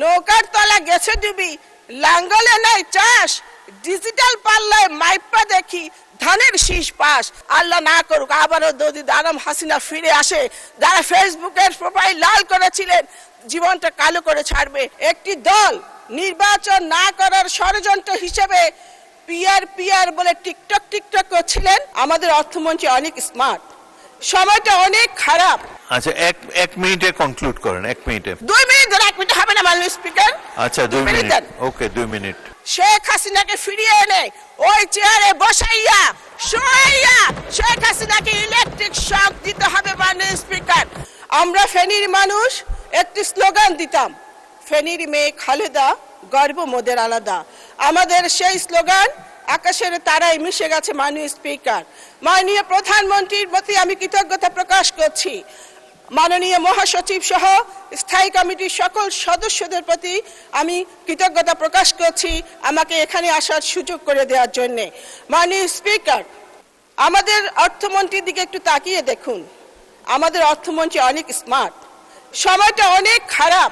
নৌকার তলা গেছে ডুবি, লাঙ্গলে নাই চাষ, ডিজিটাল পাল্লায় মাইপা দেখি ধানের শীষ পাস। আল্লাহ না করুক আবারও যদি বেগম হাসিনা ফিরে আসে, যারা ফেসবুকের প্রোফাইল লাল করেছিলেন জীবনটা কালো করে ছাড়বে। একটি দল নির্বাচন না করার ষড়যন্ত্র হিসেবে পিআর বলে টিকটক করছিলেন। আমাদের অর্থমন্ত্রী অনেক স্মার্ট, সময়টা অনেক খারাপ। আচ্ছা, এক মিনিটে কনক্লুড করেন। 1 মিনিটে 2 মিনিট ধরে 1 মিনিট হবে না মাননীয় স্পিকার। আচ্ছা 2 মিনিট, ওকে 2 মিনিট। শেখ হাসিনাকে ফিরিয়ে এনে ওই চেয়ারে বসাইয়া শোয়াইয়া শেখ হাসিনাকে ইলেকট্রিক শক দিতে হবে মাননীয় স্পিকার। আমরা ফেনীর মানুষ একটি স্লোগান দিতাম, ফেনীর মেয়ে খালেদা গর্ব মোদের আলাদা। আমাদের সেই স্লোগান আকাশের তারায় মিশে গেছে মাননীয় স্পিকার। মাননীয় প্রধানমন্ত্রীর প্রতি আমি কৃতজ্ঞতা প্রকাশ করছি। মাননীয় মহাসচিব সহ স্থায়ী কমিটির সকল সদস্যদের প্রতি আমি কৃতজ্ঞতা প্রকাশ করছি আমাকে এখানে আসার সুযোগ করে দেওয়ার জন্য। মাননীয় স্পিকার, আমাদের অর্থমন্ত্রীর দিকে একটু তাকিয়ে দেখুন। আমাদের অর্থমন্ত্রী অনেক স্মার্ট, সময়টা অনেক খারাপ।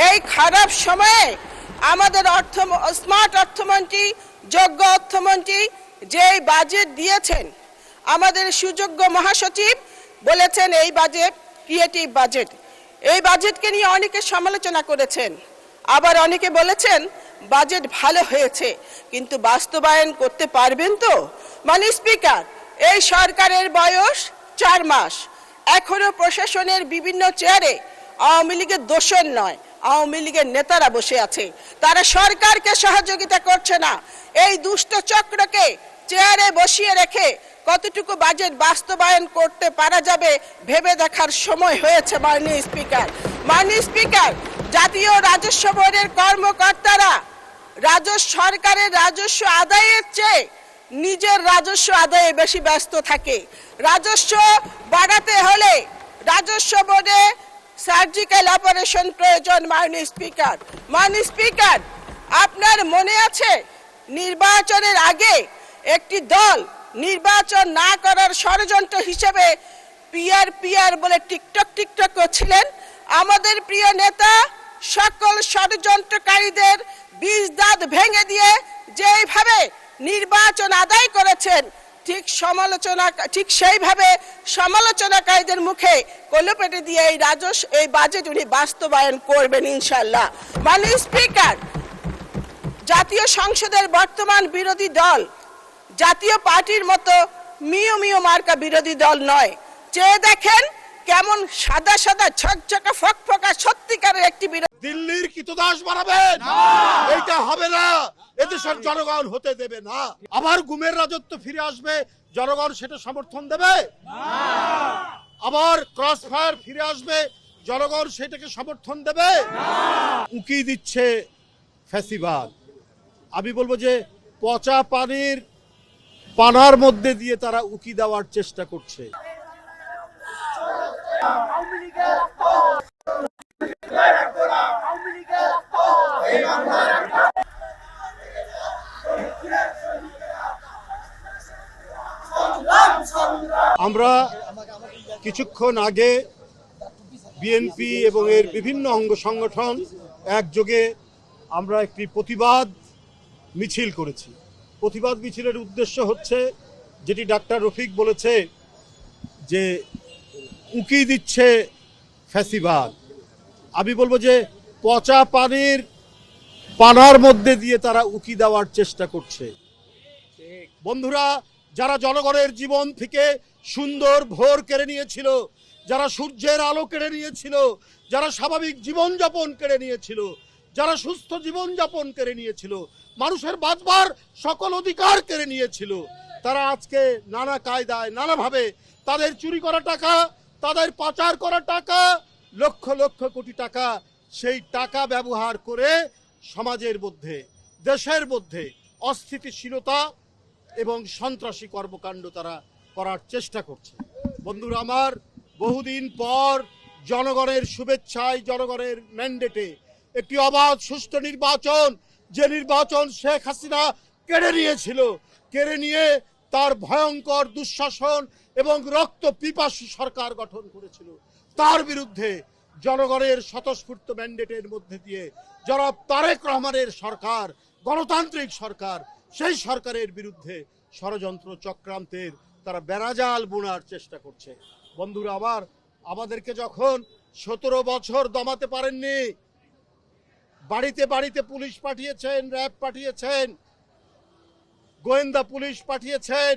এই খারাপ সময়ে আমাদের স্মার্ট অর্থমন্ত্রী, যোগ্য অর্থমন্ত্রী যেই বাজেট দিয়েছেন, আমাদের সুযোগ্য মহাসচিব বলেছেন এই বাজেট ক্রিয়েটিভ বাজেট। এই বাজেটকে নিয়ে অনেকে সমালোচনা করেছেন, আবার অনেকে বলেছেন বাজেট ভালো হয়েছে, কিন্তু বাস্তবায়ন করতে পারবেন তো? মাননীয় স্পিকার, এই সরকারের বয়স 4 মাস, এখনো প্রশাসনের বিভিন্ন চেয়ারে আওয়ামী লীগের দোষর নয়, আওয়ামী লীগের নেতারা বসে আছে। তারা সরকারকে সহযোগিতা করছে না। এই দুষ্ট চক্রকে চেয়ারে বসিয়ে রেখে কতটুকু বাজেট বাস্তবায়ন করতে পারা যাবে ভেবে দেখার সময় হয়েছে মাননীয় স্পিকার। মাননীয় স্পিকার, জাতীয় রাজস্ব বোর্ডের কর্মকর্তারা সরকারের রাজস্ব আদায়ের চেয়ে নিজের রাজস্ব আদায়ে বেশি ব্যস্ত থাকে। রাজস্ব বাড়াতে হলে রাজস্ব বোর্ডে সার্জিক্যাল অপারেশন প্রয়োজন। মাননীয় স্পিকার, মাননীয় স্পিকার, আপনার মনে আছে নির্বাচনের আগে একটি দল নির্বাচন না করার ষড়যন্ত্র হিসেবে পিআর বলে টিকটক করছিলেন। আমাদের প্রিয় নেতা সকল ষড়যন্ত্রকারীদের বিষ দাঁত ভেঙে দিয়ে যেইভাবে নির্বাচন আদায় করেছেন, ঠিক সেইভাবে সমালোচনাকারীদের মুখে কলপেটে দিয়ে এই বাজেট উনি বাস্তবায়ন করবেন ইনশাল্লাহ। মাননীয় স্পিকার, জাতীয় সংসদের বর্তমান বিরোধী দল জাতীয় পার্টির মতো মিও মার্কা বিরোধী দল নয়। চেয়ে দেখেন কেমন সাদা ঝকঝকা ফকফকা সত্যিকারের একটি বিরোধী। দিল্লির কৃতদাস বানাবেন, এইটা হবে না, এদেশের জনগণ হতে দেবে না। আবার গুমের রাজত্ব ফিরে আসবে, জনগণ সেটা সমর্থন দেবে না। আবার ক্রস ফায়ার ফিরে আসবে, জনগণ সেটাকে সমর্থন দেবে না। উকি দিচ্ছে ফ্যাসিবাদ। আমি বলবো যে পচা পানার মধ্যে দিয়ে তারা উকি দেওয়ার চেষ্টা করছে। আমরা কিছুক্ষণ আগে বিএনপি এবং এর বিভিন্ন অঙ্গ সংগঠন একযোগে আমরা একটি প্রতিবাদ মিছিল করেছি। প্রতিবাদ মিছিলের উদ্দেশ্য হচ্ছে যেটি ডাক্তার রফিক বলেছে যে উকি দিচ্ছে ফ্যাসিবাদ। আমি বলবো যে পচা পানার মধ্যে দিয়ে তারা উকি দেওয়ার চেষ্টা করছে। বন্ধুরা, যারা জনগণের জীবন থেকে সুন্দর ভোর কেড়ে নিয়েছিল, যারা সূর্যের আলো কেড়ে নিয়েছিল, যারা স্বাভাবিক জীবনযাপন কেড়ে নিয়েছিল, যারা সুস্থ জীবনযাপন কেড়ে নিয়েছিল, মানুষের বাঁচবার সকল অধিকার কেড়ে নিয়েছিল, তারা আজকে নানা কায়দায় নানাভাবে তাদের চুরি করা টাকা, তাদের পাচার করা টাকা, লক্ষ লক্ষ কোটি টাকা, সেই টাকা ব্যবহার করে সমাজের মধ্যে, দেশের মধ্যে অস্থিতিশীলতা এবং সন্ত্রাসী কর্মকাণ্ড তারা করার চেষ্টা করছে। বন্ধুরা আমার, বহুদিন পর জনগণের শুভেচ্ছায়, জনগণের ম্যান্ডেটে একটি অবাধ সুষ্ঠু নির্বাচন, যে নির্বাচন শেখ হাসিনা কেড়ে নিয়েছিল, কেড়ে নিয়ে তার ভয়ঙ্কর দুঃশাসন এবং রক্ত পিপাসু সরকার গঠন করেছিল, তার বিরুদ্ধে জনগণের স্বতঃস্ফূর্ত ম্যান্ডেটের মধ্যে দিয়ে জনাব তারেক রহমানের সরকার, গণতান্ত্রিক সরকার, সেই সরকারের বিরুদ্ধে ষড়যন্ত্র চক্রান্তের তারা বেড়াজাল বোনার চেষ্টা করছে। বন্ধুরা, আবার আমাদেরকে যখন 17 বছর দমাতে পারেননি, বাড়িতে বাড়িতে পুলিশ পাঠিয়েছেন, র্যাব পাঠিয়েছেন, গোয়েন্দা পুলিশ পাঠিয়েছেন,